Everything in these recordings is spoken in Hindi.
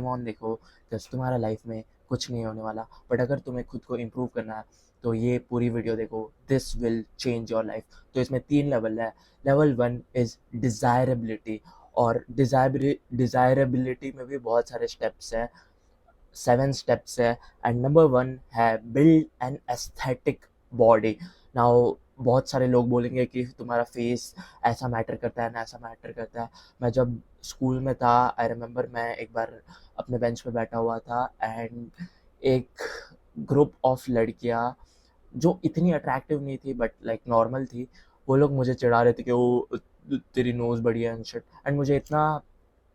ऑन देखो, जस्ट तुम्हारा लाइफ में कुछ नहीं होने वाला, बट अगर तुम्हें खुद को इम्प्रूव करना है तो ये पूरी वीडियो देखो, this will change your life. तो इसमें 3 लेवल है। लेवल 1 इज़ डिज़ायरेबिलिटी, और डिज़ायरेबिलिटी में भी बहुत सारे स्टेप्स हैं, 7 स्टेप्स है। एंड नंबर 1 है build an aesthetic body. Now बहुत सारे लोग बोलेंगे कि तुम्हारा फेस ऐसा मैटर करता है ना, ऐसा मैटर करता है। मैं जब स्कूल में था, आई रिमेंबर, मैं एक बार अपने बेंच पे बैठा हुआ था एंड एक ग्रुप ऑफ लड़कियां जो इतनी अट्रैक्टिव नहीं थी बट लाइक नॉर्मल थी, वो लोग मुझे चिढ़ा रहे थे कि वो तेरी नोज़ बढ़िया एंड शिट। एंड मुझे इतना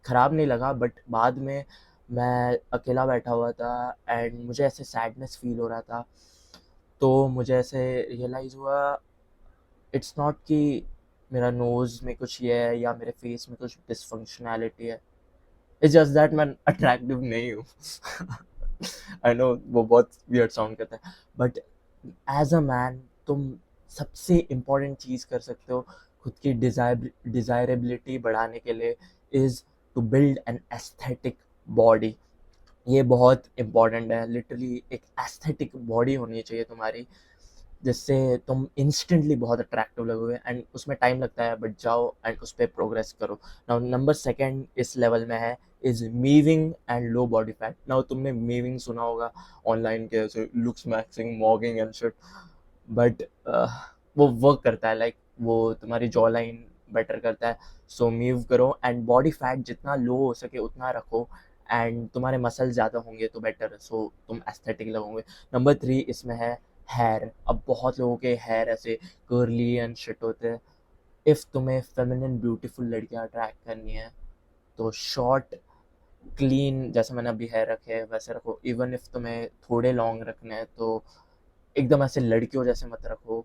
ख़राब नहीं लगा, बट बाद में मैं अकेला बैठा हुआ था एंड मुझे ऐसे सैडनेस फील हो रहा था। तो मुझे ऐसे रियलाइज़ हुआ, इट्स नॉट कि मेरा नोज़ में कुछ ये है या मेरे फेस में कुछ डिसफंक्शनैलिटी है, इट्स जस्ट दैट मैं अट्रैक्टिव नहीं हूँ। आई नो वो बहुत वियर्ड साउंड करता है, बट एज अ मैन तुम सबसे इम्पोर्टेंट चीज़ कर सकते हो खुद की डिज़ायरेबिलिटी बढ़ाने के लिए, is to build an aesthetic body. ये बहुत इम्पॉर्टेंट है, लिटरली एक एस्थेटिक बॉडी होनी चाहिए तुम्हारी, जिससे तुम इंस्टेंटली बहुत अट्रैक्टिव लगोगे। एंड उसमें टाइम लगता है, बट जाओ एंड उस पर प्रोग्रेस करो। नाउ नंबर सेकंड इस लेवल में है, is mewing and low body fat. Now तुमने मीविंग सुना होगा ऑनलाइन के, ऐसे looksmaxxing mogging and shit, but वो वर्क करता है, लाइक वो तुम्हारी जॉ लाइन बेटर करता है। सो मीव करो एंड बॉडी फैट जितना लो हो सके उतना रखो, एंड तुम्हारे मसल ज़्यादा होंगे तो बेटर, सो तुम एस्थेटिक लगोगे। नंबर 3 इसमें है हेयर। अब बहुत लोगों के हेयर ऐसे कर्ली एंड शिट होते हैं। इफ़ तुम्हें फेमिनिन ब्यूटीफुल लड़कियां अट्रैक्ट करनी है तो शॉर्ट क्लीन, जैसे मैंने अभी हेयर रखे हैं वैसे रखो। इवन इफ़ तुम्हें थोड़े लॉन्ग रखने हैं तो एकदम ऐसे लड़कियों जैसे मत रखो।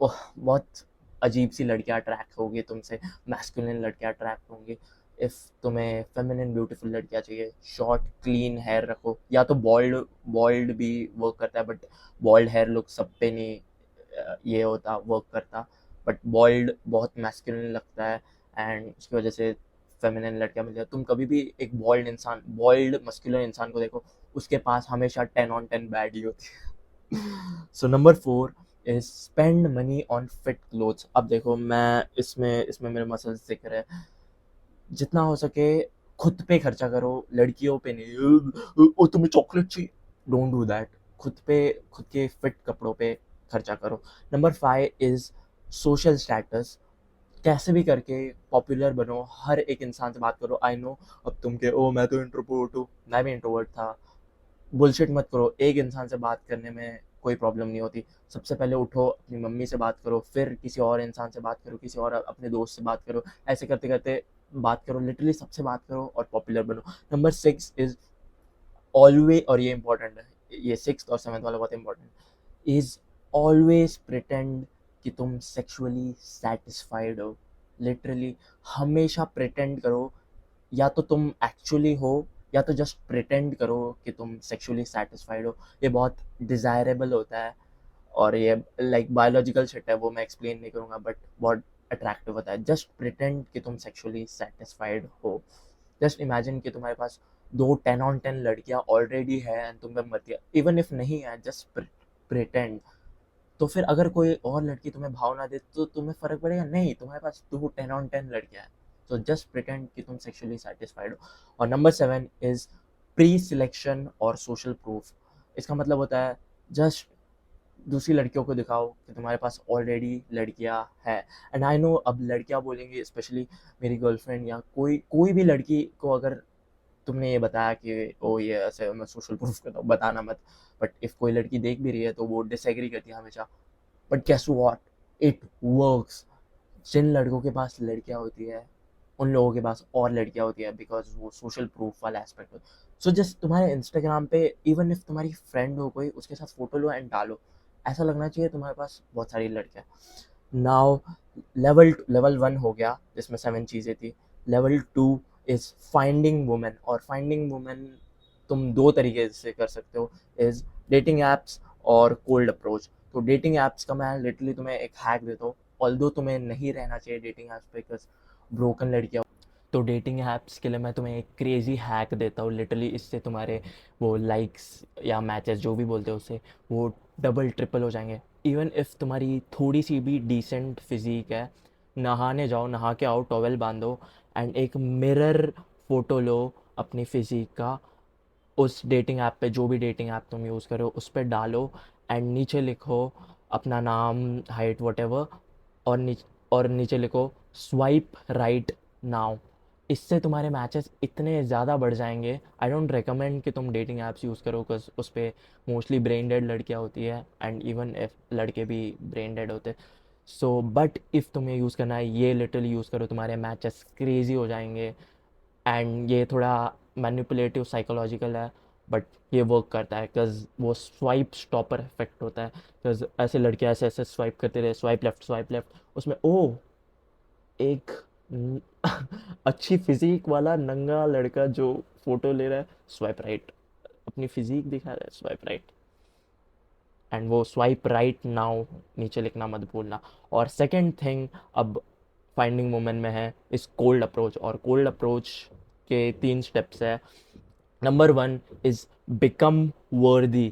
ओह, बहुत अजीब सी लड़कियां अट्रैक्ट होगी तुमसे, मैस्कुलिन लड़कियां अट्रैक्ट होंगी। इफ़ तुम्हें फेमिनिन ब्यूटीफुल लड़कियां चाहिए, शॉर्ट क्लीन हेयर रखो, या तो बॉल्ड, बॉल्ड भी वर्क करता है, बट बॉल्ड हेयर लुक सब पे नहीं ये होता, वर्क करता। बट बॉल्ड बहुत मैस्कुलिन लगता है एंड उसकी वजह से फेमिनिन लड़कियां मिल जाए। तुम कभी भी एक बॉल्ड इंसान, बॉल्ड मस्कुलर इंसान को देखो, उसके पास हमेशा 10 on 10 बैडी होती है। So number 4 is spend money on fit clothes. अब देखो, मैं इसमें इसमें मेरे मसल्स दिख रहे हैं, जितना हो सके खुद पे खर्चा करो, लड़कियों पे नहीं। ओ तुम्हें चॉकलेट चाहिए, डोंट डू दैट। खुद पे, खुद के फिट कपड़ों पे खर्चा करो। Number 5 is social status. कैसे भी करके पॉपुलर बनो, हर एक इंसान से बात करो। आई नो अब तुम के ओ मैं तो इंट्रोवर्ट हूँ, मैं भी इंट्रोवर्ट था, बुलशिट मत करो। एक इंसान से बात करने में कोई प्रॉब्लम नहीं होती। सबसे पहले उठो, अपनी मम्मी से बात करो, फिर किसी और इंसान से बात करो, किसी और अपने दोस्त से बात करो, ऐसे करते करते बात करो, लिटरली सबसे बात करो और पॉपुलर बनो। नंबर 6 इज ऑलवेज, और ये इंपॉर्टेंट है, ये 6th और 7th वाला बहुत इंपॉर्टेंट, इज ऑलवेज प्रिटेंड कि तुम सेक्सुअली सेटिस्फाइड हो। लिटरली हमेशा प्रिटेंड करो, या तो तुम एक्चुअली हो या तो जस्ट प्रिटेंड करो कि तुम सेक्सुअली सेटिस्फाइड हो। ये बहुत डिज़ायरेबल होता है, और ये लाइक बायोलॉजिकल शिट है, वो मैं एक्सप्लेन नहीं करूँगा, बट बहुत अट्रैक्टिव होता है। जस्ट प्रिटेंड कि तुम सेक्सुअली सेटिस्फाइड हो। जस्ट इमेजिन कि तुम्हारे पास 2 10 on 10 लड़कियां ऑलरेडी है एंड तुम पे मत, इवन इफ नहीं है, जस्ट प्रिटेंड। तो फिर अगर कोई और लड़की तुम्हें भाव ना दे तो तुम्हें फ़र्क पड़ेगा नहीं, तुम्हारे पास 2 10 on 10 लड़कियां हैं। तो जस्ट प्रिटेंड कि तुम सेक्सुअली सेटिस्फाइड हो। और नंबर 7 इज़ प्री सिलेक्शन और सोशल प्रूफ। इसका मतलब होता है, जस्ट दूसरी लड़कियों को दिखाओ कि तुम्हारे पास ऑलरेडी लड़कियां है। एंड आई नो अब लड़कियां बोलेंगी, स्पेशली मेरी गर्लफ्रेंड या कोई कोई भी लड़की को, अगर तुमने ये बताया कि ओ ये ऐसे मैं सोशल प्रूफ करता हूँ, बताना मत। बट इफ़ कोई लड़की देख भी रही है तो वो डिसएग्री करती है हमेशा, but guess what, it works. जिन लड़कों के पास लड़कियां होती है उन लोगों के पास और लड़कियां होती है, बिकॉज वो सोशल प्रूफ वाला एस्पेक्ट होता है। सो जस्ट तुम्हारे इंस्टाग्राम पे, इवन इफ तुम्हारी फ्रेंड हो कोई, उसके साथ फोटो लो एंड डालो, ऐसा लगना चाहिए तुम्हारे पास बहुत सारी लड़कियां। नाउ लेवल 1 हो गया जिसमें 7 चीज़ें थी। Level 2 is finding women. और फाइंडिंग वुमेन तुम 2 तरीके से कर सकते हो, इज़ डेटिंग ऐप्स और कोल्ड अप्रोच। तो डेटिंग ऐप्स का मैं लिटरली तुम्हें एक हैक देता हूँ, ऑल्दो तुम्हें नहीं रहना चाहिए डेटिंग ऐप्स पे, बिकॉज ब्रोकन लड़कियाँ, तो डेटिंग ऐप्स के लिए मैं तुम्हें एक क्रेज़ी हैक देता हूँ लिटरली, इससे तुम्हारे वो लाइक्स या मैचेस जो भी बोलते हो उसे, वो डबल ट्रिपल हो जाएंगे। इवन इफ़ तुम्हारी थोड़ी सी भी डिसेंट फिजिक है, नहाने जाओ, नहा के आओ, टॉवेल बांधो एंड एक मिरर फ़ोटो लो अपनी फिजिक का, उस डेटिंग ऐप पे, जो भी डेटिंग ऐप तुम यूज़ करो उस पर डालो एंड नीचे लिखो अपना नाम, हाइट, वटेवर, और नीचे लिखो स्वाइप राइट नाउ। इससे तुम्हारे मैचेस इतने ज़्यादा बढ़ जाएंगे। आई डोंट रिकमेंड कि तुम डेटिंग ऐप्स यूज़ करो, बिकॉज उस पर मोस्टली ब्रेन डेड लड़कियाँ होती है एंड इवन इफ लड़के भी ब्रेन डेड होते। सो बट इफ़ तुम्हें यूज़ करना है, ये लिटरली यूज़ करो, तुम्हारे मैचेस क्रेजी हो जाएंगे। एंड ये थोड़ा मैनिपुलेटिव साइकोलॉजिकल है, बट ये वर्क करता है बिकॉज वो स्वाइप स्टॉपर इफेक्ट होता है। बिकॉज ऐसे लड़के ऐसे ऐसे स्वाइप करते रहे, स्वाइप लेफ्ट, उसमें ओ एक अच्छी फिजिक वाला नंगा लड़का जो फोटो ले रहा है, स्वाइप राइट, अपनी फिजिक दिखा रहा है, स्वाइप राइट। एंड वो स्वाइप राइट नाउ नीचे लिखना मत भूलना। और सेकंड थिंग अब फाइंडिंग वुमेन में है इस कोल्ड अप्रोच, और कोल्ड अप्रोच के 3 स्टेप्स है। नंबर 1 इज़ बिकम वर्दी।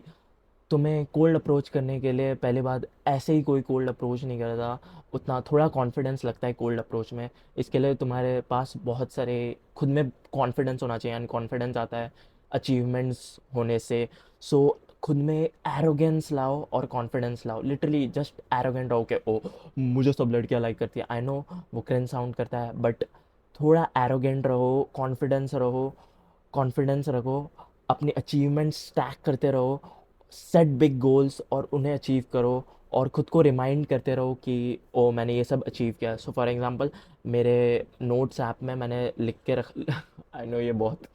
तुम्हें कोल्ड अप्रोच करने के लिए पहले बात, ऐसे ही कोई कोल्ड अप्रोच नहीं करता, उतना थोड़ा कॉन्फिडेंस लगता है कोल्ड अप्रोच में। इसके लिए तुम्हारे पास बहुत सारे खुद में कॉन्फिडेंस होना चाहिए, एंड कॉन्फिडेंस आता है अचीवमेंट्स होने से। सो खुद में एरोगेंस लाओ और कॉन्फिडेंस लाओ, लिटरली जस्ट एरोगेंट रहो कि ओ मुझे सब लड़कियां लाइक करती है। आई नो वो क्रिंज साउंड करता है, बट थोड़ा एरोगेंट रहो, कॉन्फिडेंस रहो, कॉन्फिडेंस रखो, अपनी अचीवमेंट स्टैक करते रहो, सेट बिग गोल्स और उन्हें अचीव करो, और ख़ुद को रिमाइंड करते रहो कि ओ मैंने ये सब अचीव किया है। सो फॉर एग्जांपल मेरे नोट्स ऐप में मैंने लिख के रख आई नो ये बहुत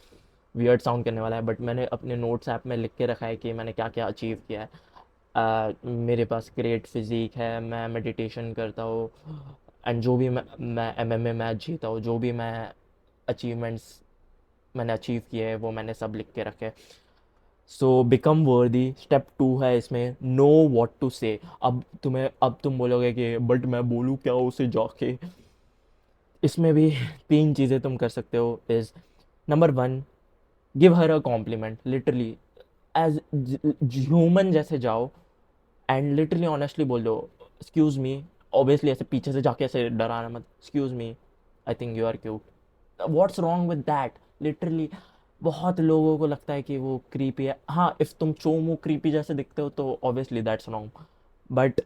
वियर्ड साउंड करने वाला है, बट मैंने अपने नोट्स ऐप में लिख के रखा है कि मैंने क्या क्या अचीव किया है। मेरे पास ग्रेट फिजिक है, मैं मेडिटेशन करता हूँ, एंड जो भी मैं MMA मैच जीता हूँ, जो भी मैं अचीवमेंट्स मैंने अचीव किए हैं वो मैंने सब लिख के रखे। सो बिकम वर्दी स्टेप 2 है इसमें, नो व्हाट टू से। अब तुम बोलोगे कि बट मैं बोलूँ क्या उसे जाके। इसमें भी 3 चीज़ें तुम कर सकते हो। Is number 1, give her a compliment, literally as human जैसे जाओ एंड लिटरली ऑनेस्टली बोल दो एक्सक्यूज मी। ऑब्वियसली ऐसे पीछे से जाके ऐसे डराना मत, excuse me, I think you are cute, what's wrong with that. Literally बहुत लोगों को लगता है कि वो क्रीपी है। हाँ, इफ़ तुम चोमू क्रीपी जैसे दिखते हो तो ऑब्वियसली दैट्स रॉन्ग, बट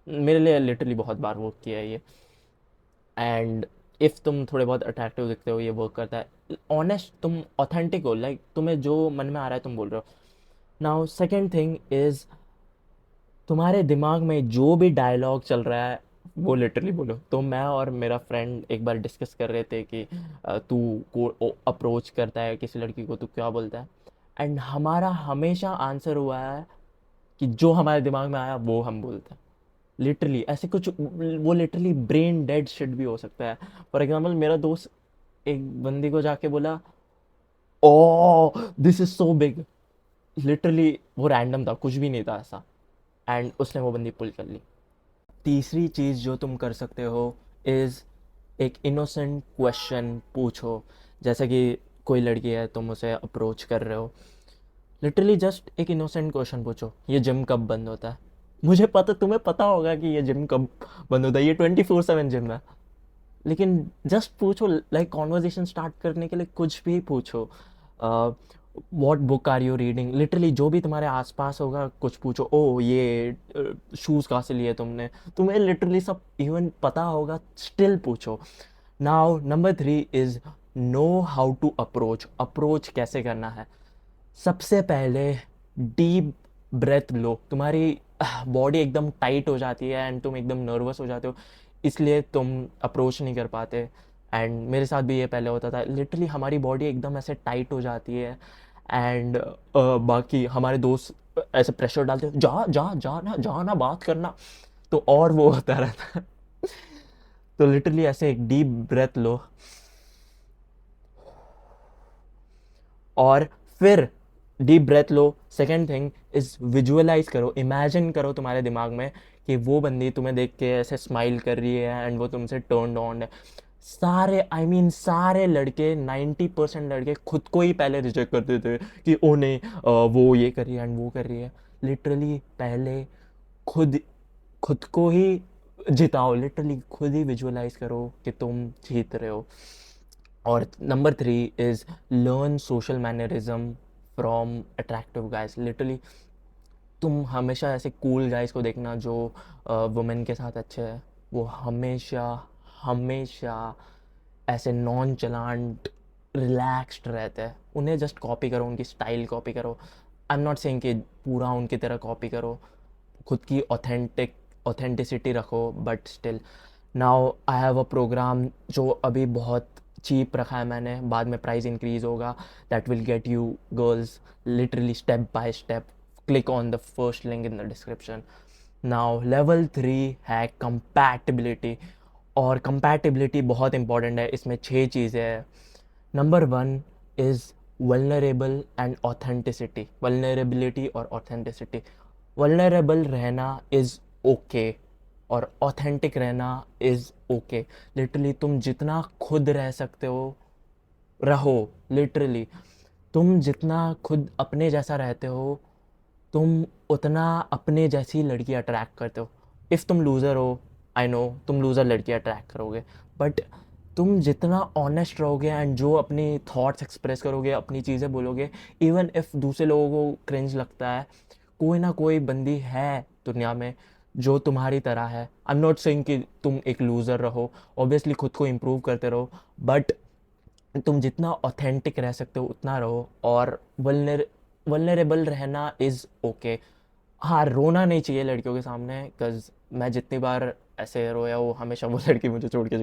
मेरे लिए लिटरली बहुत बार वर्क किया है ये। एंड इफ़ तुम थोड़े बहुत अट्रैक्टिव दिखते हो, ये वर्क करता है। ऑनेस्ट, तुम ऑथेंटिक हो, लाइक तुम्हें जो मन में आ रहा है तुम बोल रहे हो। नाउ सेकेंड थिंग इज़, तुम्हारे दिमाग में जो भी डायलॉग चल रहा है वो लिटरली बोलो। तो मैं और मेरा फ्रेंड एक बार डिस्कस कर रहे थे कि तू को अप्रोच करता है किसी लड़की को, तू क्या बोलता है, एंड हमारा हमेशा आंसर हुआ है कि जो हमारे दिमाग में आया वो हम बोलते हैं। लिटरली ऐसे कुछ, वो लिटरली ब्रेन डेड शिट भी हो सकता है। फॉर एग्जाम्पल मेरा दोस्त एक बंदी को जाके बोला oh this is so big, literally वो रैंडम था, कुछ भी नहीं था ऐसा, एंड उसने वो बंदी पुल कर ली। तीसरी चीज़ जो तुम कर सकते हो इज़ एक इनोसेंट क्वेश्चन पूछो। जैसे कि कोई लड़की है, तुम उसे अप्रोच कर रहे हो, लिटरली जस्ट एक इनोसेंट क्वेश्चन पूछो, ये जिम कब बंद होता है। मुझे पता, तुम्हें पता होगा कि ये जिम कब बंद होता है, ये 24/7 जिम है, लेकिन जस्ट पूछो, लाइक कॉन्वर्जेशन स्टार्ट करने के लिए कुछ भी पूछो। What book are you reading, literally जो भी तुम्हारे आसपास होगा कुछ पूछो। ओ ये शूज़ कहाँ से लिए तुमने, तुम्हें लिटरली सब इवन पता होगा, स्टिल पूछो। Now number 3 is know how to approach. Approach कैसे करना है, सबसे पहले डीप ब्रेथ लो। तुम्हारी बॉडी एकदम टाइट हो जाती है एंड तुम एकदम नर्वस हो जाते हो, इसलिए तुम अप्रोच नहीं कर पाते। एंड मेरे साथ भी ये पहले होता था, लिटरली हमारी बॉडी एकदम ऐसे टाइट हो जाती है एंड बाकी हमारे दोस्त ऐसे प्रेशर डालते हैं, जा जा जा ना बात करना, तो और वो होता रहता है। तो लिटरली ऐसे एक डीप ब्रेथ लो, और फिर डीप ब्रेथ लो। सेकेंड थिंग इज विजुअलाइज करो, इमेजिन करो तुम्हारे दिमाग में कि वो बंदी तुम्हें देख के ऐसे स्माइल कर रही है एंड वो तुमसे टर्न्ड ऑन है। सारे आई मीन सारे लड़के 90% लड़के खुद को ही पहले रिजेक्ट करते थे कि ओ नहीं वो ये कर रही है एंड वो कर रही है। लिटरली पहले खुद खुद को ही जिताओ, लिटरली खुद ही विजुअलाइज करो कि तुम जीत रहे हो। और number 3 is learn social mannerism from attractive guys. Literally तुम हमेशा ऐसे कूल गाइज को देखना जो वुमेन के साथ अच्छे हैं, वो हमेशा हमेशा ऐसे नॉन चलांट रिलैक्स्ड रहते हैं। उन्हें जस्ट कॉपी करो, उनकी स्टाइल कॉपी करो। आई एम नॉट सेइंग कि पूरा उनकी तरह कॉपी करो, खुद की ऑथेंटिसिटी रखो, but still. Now I have a programme जो अभी बहुत चीप रखा है मैंने, बाद में प्राइस इंक्रीज होगा, that will get you girls literally step by step. Click on the first link in the description. Now level 3 है कंपैटिबिलिटी, और कंपैटिबिलिटी बहुत इंपॉर्टेंट है। इसमें 6 चीज़ें हैं। Number 1 is vulnerable and authenticity. Vulnerability और ऑथेंटिसिटी। वल्नरेबल रहना इज़ ओके और ऑथेंटिक रहना इज़ ओके। लिटरली तुम जितना खुद रह सकते हो रहो। लिटरली तुम जितना खुद अपने जैसा रहते हो, तुम उतना अपने जैसी लड़की अट्रैक्ट करते हो। इफ़ तुम लूज़र हो, आई नो तुम लूज़र लड़की अट्रैक्ट करोगे, बट तुम जितना ऑनेस्ट रहोगे एंड जो अपनी थॉट्स एक्सप्रेस करोगे, अपनी चीज़ें बोलोगे, इवन इफ़ दूसरे लोगों को क्रिंज लगता है, कोई ना कोई बंदी है दुनिया में जो तुम्हारी तरह है। आई एम नॉट सेइंग कि तुम एक लूज़र रहो, ऑब्वियसली खुद को इम्प्रूव करते रहो, बट तुम जितना ऑथेंटिक रह सकते हो उतना रहो। और वल्नरेबल रहना इज़ ओके। हाँ, रोना नहीं चाहिए लड़कियों के सामने, बिकॉज मैं जितनी बार ऐसे रोया वो हमेशा वो लड़की मुझे छोड़ के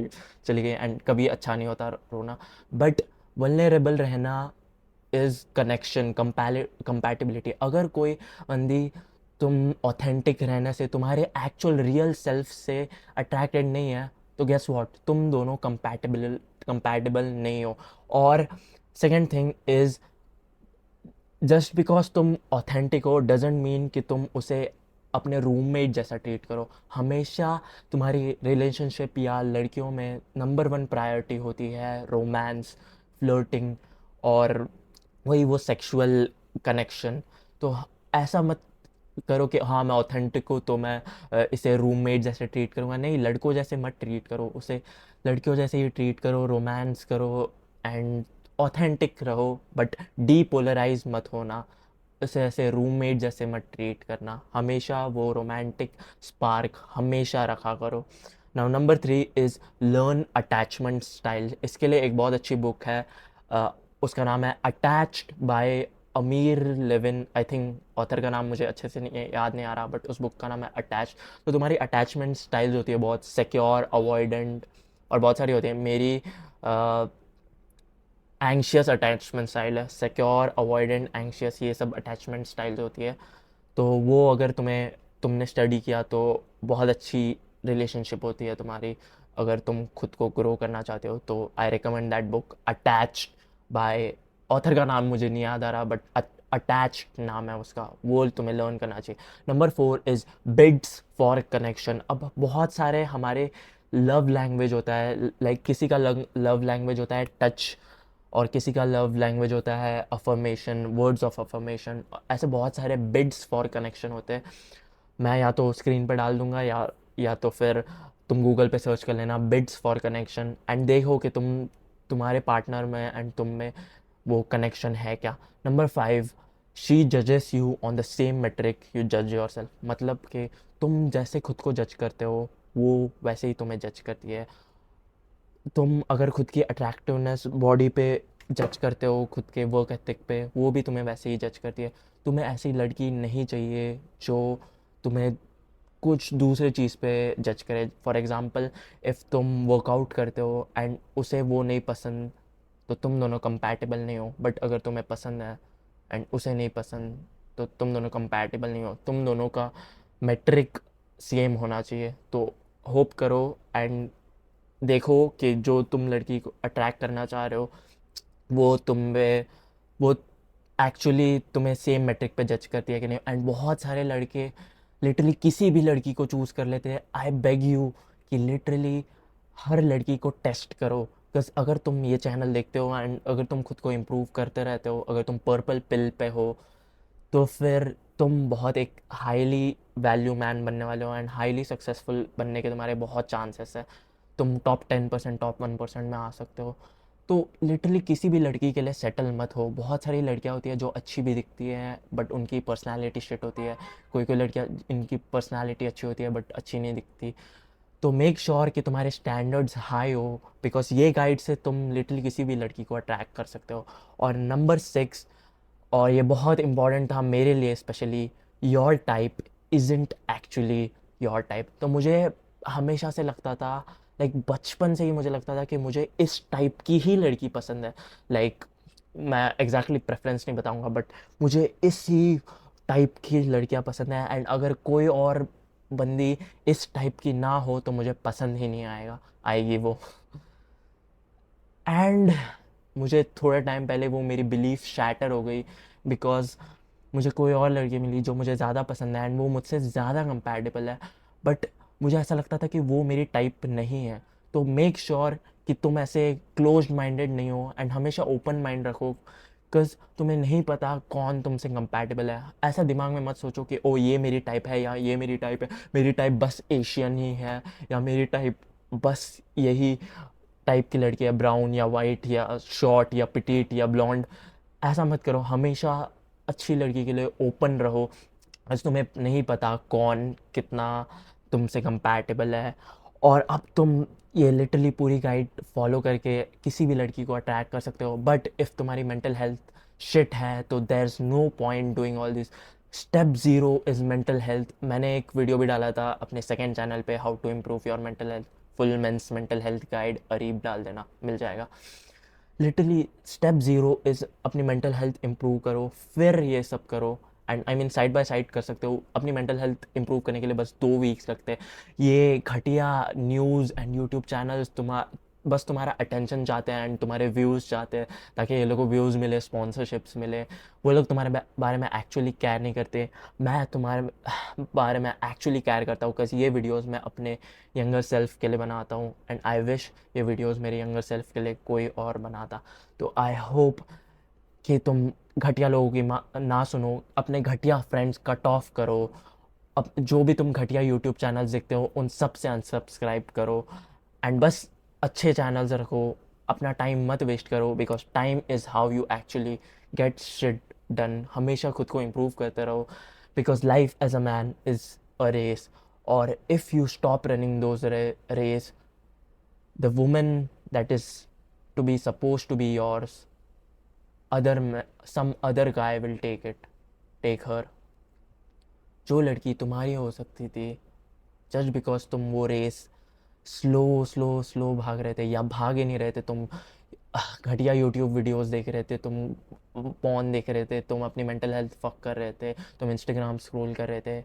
चली गई, एंड कभी अच्छा नहीं होता रोना। बट वल्नरेबल रहना इज़ कनेक्शन, कंपैटिबिलिटी। अगर कोई बंदी तुम ऑथेंटिक रहने से, तुम्हारे एक्चुअल रियल सेल्फ से अट्रैक्टेड नहीं है, तो गेस व्हाट, तुम दोनों कंपैटिबल नहीं हो। और second thing is, just because तुम ऑथेंटिक हो डजेंट मीन कि तुम उसे अपने रूममेट जैसा ट्रीट करो। हमेशा तुम्हारी रिलेशनशिप या लड़कियों में नंबर 1 प्रायोरिटी होती है रोमांस, फ्लर्टिंग, और वही वो सेक्सुअल कनेक्शन। तो ऐसा मत करो कि हाँ मैं ऑथेंटिक हूँ तो मैं इसे रूममेट जैसे ट्रीट करूँगा। नहीं, लड़कों जैसे मत ट्रीट करो उसे, लड़कियों जैसे ही ट्रीट करो, रोमांस करो एंड ऑथेंटिक रहो, बट डीपोलराइज मत होना। उसे ऐसे रूममेट जैसे मत ट्रीट करना, हमेशा वो रोमांटिक स्पार्क हमेशा रखा करो। Now number 3 is learn attachment style. इसके लिए एक बहुत अच्छी बुक है, उसका नाम है अटैच्ड बाय अमीर लेविन। आई थिंक ऑथर का नाम मुझे अच्छे से नहीं याद नहीं आ रहा, बट उस बुक का नाम है अटैच। तो तुम्हारी अटैचमेंट स्टाइल्स होती है बहुत सिक्योर, अवॉइडेंट, और बहुत सारी होती है। मेरी एंग्शियस अटैचमेंट स्टाइल है, सिक्योर, अवॉइडेंट, एंग्शियस, ये सब अटैचमेंट स्टाइल्स होती है। तो वो अगर तुमने स्टडी किया तो बहुत अच्छी रिलेशनशिप होती है तुम्हारी। अगर तुम खुद को ग्रो करना चाहते हो तो I recommend that book attached bye, author का नाम मुझे नहीं याद आ रहा, बट अटैच्ड नाम है उसका, वो तुम्हें लर्न करना चाहिए। Number 4 is bids for connection. अब बहुत सारे हमारे लव लैंग्वेज होता है, लाइक किसी का लव लैंग्वेज होता है टच, और किसी का लव लैंग्वेज होता है अफर्मेशन, वर्ड्स ऑफ अफर्मेशन। ऐसे बहुत सारे बिड्स फॉर कनेक्शन होते हैं। मैं या तो स्क्रीन पर डाल दूंगा, या तो फिर तुम गूगल पे सर्च कर लेना बिड्स फॉर कनेक्शन, एंड देखो कि तुम्हारे पार्टनर में एंड तुम में वो कनेक्शन है क्या। नंबर 5, शी जजेस you on the same metric you जज योर सेल्फ। मतलब कि तुम जैसे खुद को जज करते हो वो वैसे ही तुम्हें जज करती है। तुम अगर खुद की अट्रैक्टिवनेस बॉडी पे जज करते हो, खुद के वर्क एथिक पे, वो भी तुम्हें वैसे ही जज करती है। तुम्हें ऐसी लड़की नहीं चाहिए जो तुम्हें कुछ दूसरे चीज़ पे जज करे। फॉर एग्ज़ाम्पल, इफ़ तुम वर्कआउट करते हो एंड उसे वो नहीं पसंद, तो तुम दोनों कंपैटिबल नहीं हो। बट अगर तुम्हें पसंद है एंड उसे नहीं पसंद, तो तुम दोनों कंपैटिबल नहीं हो। तुम दोनों का मेट्रिक सेम होना चाहिए। तो होप करो एंड देखो कि जो तुम लड़की को अट्रैक्ट करना चाह रहे हो वो तुम में वो एक्चुअली तुम्हें सेम मेट्रिक पे जज करती है कि नहीं। एंड बहुत सारे लड़के लिटरली किसी भी लड़की को चूज़ कर लेते हैं। आई बेग यू कि लिटरली हर लड़की को टेस्ट करो, बिकॉज अगर तुम ये चैनल देखते हो एंड अगर तुम खुद को इम्प्रूव करते रहते हो, अगर तुम पर्पल पिल पे हो, तो फिर तुम बहुत एक हाईली वैल्यू मैन बनने वाले हो एंड हाईली सक्सेसफुल बनने के तुम्हारे बहुत चांसेस है। तुम टॉप 10%, टॉप 1% में आ सकते हो। तो लिटरली किसी भी लड़की के लिए सेटल मत हो। बहुत सारी लड़कियां होती है जो अच्छी भी दिखती हैं बट उनकी पर्सनालिटी शिट होती है। कोई कोई लड़कियां इनकी पर्सनालिटी अच्छी होती है बट अच्छी नहीं दिखती। तो मेक श्योर कि तुम्हारे स्टैंडर्ड्स हाई हो, बिकॉज ये गाइड से तुम लिटरली किसी भी लड़की को अट्रैक्ट कर सकते हो। और नंबर 6, और ये बहुत इंपॉर्टेंट था मेरे लिए specially, your type isn't actually your type. तो मुझे हमेशा से लगता था, लाइक बचपन से ही मुझे लगता था कि मुझे इस टाइप की ही लड़की पसंद है। लाइक मैं एग्जैक्टली प्रेफरेंस नहीं बताऊंगा बट मुझे इस ही टाइप की लड़कियां पसंद है एंड अगर कोई और बंदी इस टाइप की ना हो तो मुझे पसंद ही नहीं आएगी वो। एंड मुझे थोड़ा टाइम पहले वो मेरी बिलीफ शैटर हो गई, बिकॉज मुझे कोई और लड़की मिली जो मुझे ज़्यादा पसंद है एंड वो मुझसे ज़्यादा कंपैटिबल है, बट मुझे ऐसा लगता था कि वो मेरी टाइप नहीं है। तो मेक श्योर कि तुम ऐसे क्लोज्ड माइंडेड नहीं हो एंड हमेशा ओपन माइंड रखो, बिकॉज तुम्हें नहीं पता कौन तुमसे कंपैटिबल है। ऐसा दिमाग में मत सोचो कि ओ ये मेरी टाइप है या ये मेरी टाइप है, मेरी टाइप बस एशियन ही है, या मेरी टाइप बस यही टाइप की लड़की है, ब्राउन या वाइट या शॉर्ट या पिटीट या ब्लॉन्ड। ऐसा मत करो। हमेशा अच्छी लड़की के लिए ओपन रहो, आज तुम्हें नहीं पता कौन कितना तुमसे कंपैटिबल है। और अब तुम ये लिटरली पूरी गाइड फॉलो करके किसी भी लड़की को अट्रैक्ट कर सकते हो, बट इफ़ तुम्हारी मेंटल हेल्थ शिट है तो there is no point doing all this. Step 0 is mental health. मैंने एक वीडियो भी डाला था अपने सेकेंड चैनल पे, how to improve your mental health, full men's mental health guide, अरीब डाल देना मिल जाएगा। लिटरली स्टेप 0 इज़ अपनी मेंटल हेल्थ इम्प्रूव करो, फिर ये सब करो। And I mean side by side कर सकते हो। अपनी मेंटल हेल्थ इंप्रूव करने के लिए बस 2 वीक्स लगते हैं। ये घटिया न्यूज़ एंड यूट्यूब चैनल्स बस तुम्हारा अटेंशन चाहते हैं एंड तुम्हारे व्यूज़ चाहते हैं, ताकि ये लोगों को व्यूज़ मिले, स्पॉन्सरशिप्स मिले। वो लोग तुम्हारे बारे में एक्चुअली केयर नहीं करते। मैं तुम्हारे बारे में एक्चुअली केयर करता हूँ, बिकॉज ये वीडियोज़ मैं अपने यंगर सेल्फ के लिए बनाता हूँ एंड आई विश ये वीडियोज़ मेरे यंगर सेल्फ के लिए कोई और बनाता। तो आई होप कि तुम घटिया लोगों की ना सुनो, अपने घटिया फ्रेंड्स कट ऑफ करो। अब जो भी तुम घटिया यूट्यूब चैनल्स देखते हो उन सब से अनसब्सक्राइब करो एंड बस अच्छे चैनल्स रखो। अपना टाइम मत वेस्ट करो, because time is how you actually get shit done. हमेशा खुद को इम्प्रूव करते रहो, because life as a man is a race. और if you stop running those race, the woman that is to be supposed to be yours, some other guy will take her। जो लड़की तुम्हारी हो सकती थी, जस्ट बिकॉज तुम वो रेस स्लो स्लो स्लो भाग रहे थे या भाग ही नहीं रहे थे, तुम घटिया यूट्यूब वीडियोस देख रहे थे, तुम पॉर्न देख रहे थे, तुम अपनी मेंटल हेल्थ फक कर रहे थे, तुम इंस्टाग्राम स्क्रॉल कर रहे थे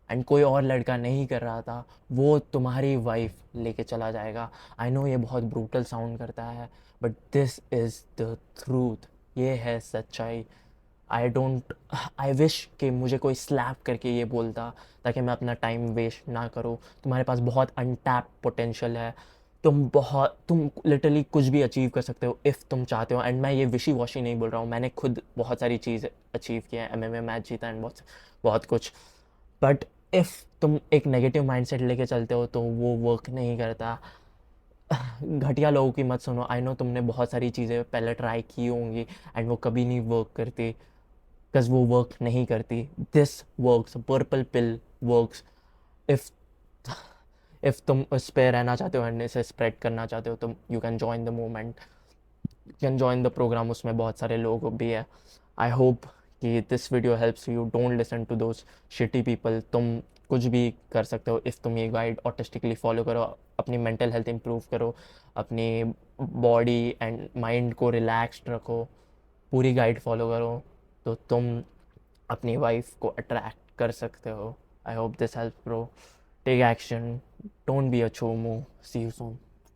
एंड कोई और लड़का नहीं कर रहा था, वो तुम्हारी वाइफ लेके चला जाएगा। आई नो ये बहुत ब्रूटल साउंड करता है but this is the truth. ये है सच्चाई। आई डोंट आई विश कि मुझे कोई स्लैप करके ये बोलता, ताकि मैं अपना टाइम वेस्ट ना करूँ। तुम्हारे पास बहुत अनटैप पोटेंशियल है। तुम लिटरली कुछ भी अचीव कर सकते हो इफ़ तुम चाहते हो। एंड मैं ये विशी वॉशी नहीं बोल रहा हूँ, मैंने खुद बहुत सारी चीज़ अचीव किया है, MMA मैच जीता एंड बहुत बहुत कुछ। बट इफ़ तुम एक नेगेटिव माइंडसेट लेके चलते हो तो वो वर्क नहीं करता। घटिया लोगों की मत सुनो। आई नो तुमने बहुत सारी चीज़ें पहले ट्राई की होंगी एंड वो कभी नहीं वर्क करती, बिकॉज वो वर्क नहीं करती। This works, purple pill works. If if तुम उस पर रहना चाहते हो एंड इसे स्प्रेड करना चाहते हो, तुम you can join the movement, you can join the programme. उसमें बहुत सारे लोग भी है। आई होप कि this video helps you. Don't listen to those shitty people. तुम कुछ भी कर सकते हो इफ़ तुम ये गाइड ऑटिस्टिकली फॉलो करो। अपनी मेंटल हेल्थ इंप्रूव करो, अपनी बॉडी एंड माइंड को रिलैक्स्ड रखो, पूरी गाइड फॉलो करो, तो तुम अपनी वाइफ को अट्रैक्ट कर सकते हो। I hope this help bro. Take action, don't be a चोमू। See you soon.